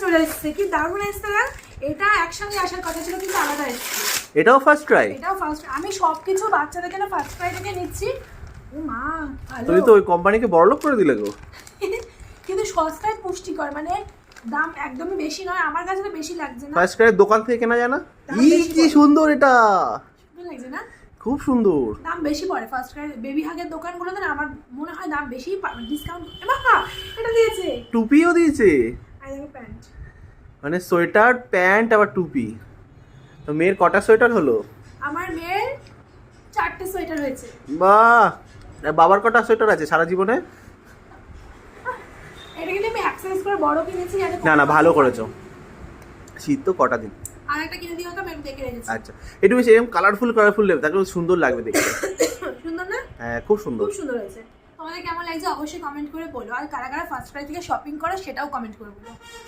চলে এসেছে, কি দারুণ এসেছে না? এটা একসঙ্গে আসার কথা ছিল কিন্তু আলাদা এসেছে। এটাও ফার্স্ট ট্রাই? এটাও ফার্স্ট। আমি সবকিছু বাচ্চাদের জন্য ফার্স্ট ট্রাই থেকে নিচ্ছি। ও মা ভালো। তুমি তো ওই কোম্পানিকে বড়লোক করে দিলে গো। কিন্তু সস্তায় পুষ্টিকর, মানে দাম একদমই বেশি নয়, আমার কাছে তো বেশি লাগছে না। ফার্স্ট ট্রাই দোকান থেকে কেনা যায় না? দাম ই বেশি কি পড়ে। সুন্দর এটা, সুন্দর লাগছে না? খুব সুন্দর। দাম বেশি পড়ে ফার্স্ট ক্রাই বেবি হাগের দোকানগুলোতে না, আমার মনে হয় দাম বেশি, ডিসকাউন্ট। বাবা এটা দিয়েছে। টুপিও দিয়েছে, আর দেখো প্যান্ট। মানে সোয়েটার প্যান্ট আবার টুপি। তো মেয়ের কটা সোয়েটার হলো? আমার মেয়ের 4টে সোয়েটার হয়েছে। বাহ, আর বাবার কটা সোয়েটার আছে সারা জীবনে? এটা কিন্তু আমি এক্সারসাইজ করে বড় কিনেছি যাতে না না, ভালো করেছো। শীত তো কটা দিন। আর একটা কিনে দিও তো, আমি দেখে রেখেছি। আচ্ছা, একটু বেশি এরকম কালারফুল নেবে, তাকে সুন্দর লাগবে দেখতে। সুন্দর না? হ্যাঁ, খুব সুন্দর। খুব সুন্দর হয়েছে। তোমাদের কেমন লাগছে অবশ্যই কমেন্ট করে বলো, আর কারা কারা ফার্স্ট ক্রাই থেকে শপিং করো সেটাও কমেন্ট করে বলো।